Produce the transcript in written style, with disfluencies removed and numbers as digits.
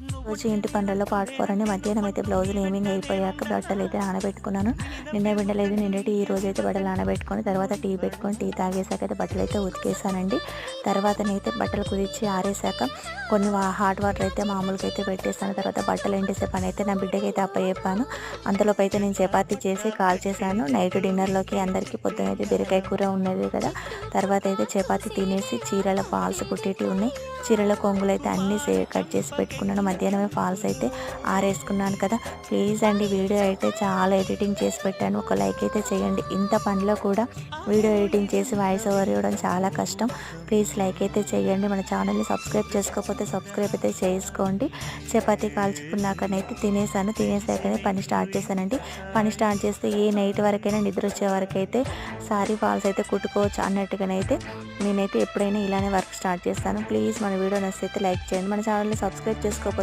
రోజు ఇంటి పనులలో పార్ట్ 4 అండి. మధ్యాహ్నం అయితే బ్లౌజులు ఏమింగ్ అయిపోయాక బట్టలు అయితే నానబెట్టుకున్నాను. నిన్న పిండలేదు, నిన్నటి ఈ రోజు అయితే బట్టలు నానబెట్టుకొని తర్వాత టీ పెట్టుకొని టీ తాగేసాక అయితే బట్టలు అయితే ఉతికేసానండి. తర్వాతనైతే బట్టలు కుదిర్చి ఆరేసాక కొన్ని హాట్ వాటర్ అయితే మామూలుగా అయితే పెట్టేసాను. తర్వాత బట్టలు ఎండేసే పని అయితే నా బిడ్డకి అయితే అప్పచెప్పాను. అంతలోపు అయితే నేను చపాతీ చేసి కాల్ చేశాను. నైట్ డిన్నర్లోకి అందరికీ పొద్దునైతే బీరకాయ కూర ఉన్నది కదా. తర్వాత అయితే చపాతీ తినేసి చీరల ఫాల్స్ కుట్టేటివి ఉన్నాయి, చీరల కొంగులు అయితే అన్నీ కట్ చేసి పెట్టుకున్నాను. మధ్యాహ్నమే ఫాల్స్ అయితే ఆరేసుకున్నాను కదా. ప్లీజ్ అండి, వీడియో అయితే చాలా ఎడిటింగ్ చేసి పెట్టాను, ఒక లైక్ అయితే చేయండి. ఇంత పనిలో కూడా వీడియో ఎడిటింగ్ చేసి వాయిస్ ఓవర్ ఇవ్వడం చాలా కష్టం. ప్లీజ్ లైక్ అయితే చేయండి. మన ఛానల్ని సబ్స్క్రైబ్ చేసుకోకపోతే సబ్స్క్రైబ్ అయితే చేసుకోండి. చపాతీ కాల్చుకున్నాకనైతే తినేసాను. తినేసాకనే పని స్టార్ట్ చేశానండి. పని స్టార్ట్ చేస్తే ఏ నైట్ వరకైనా నిద్ర వచ్చే వరకు అయితే సారీ ఫాల్స్ అయితే కుట్టుకోవచ్చు అన్నట్టుగానైతే నేనైతే ఎప్పుడైనా ఇలానే వర్క్ స్టార్ట్ చేస్తాను. ప్లీజ్ మన వీడియో నచ్చితే లైక్ చేయండి. మన ఛానల్ని సబ్స్క్రైబ్ చేసుకోకపోతే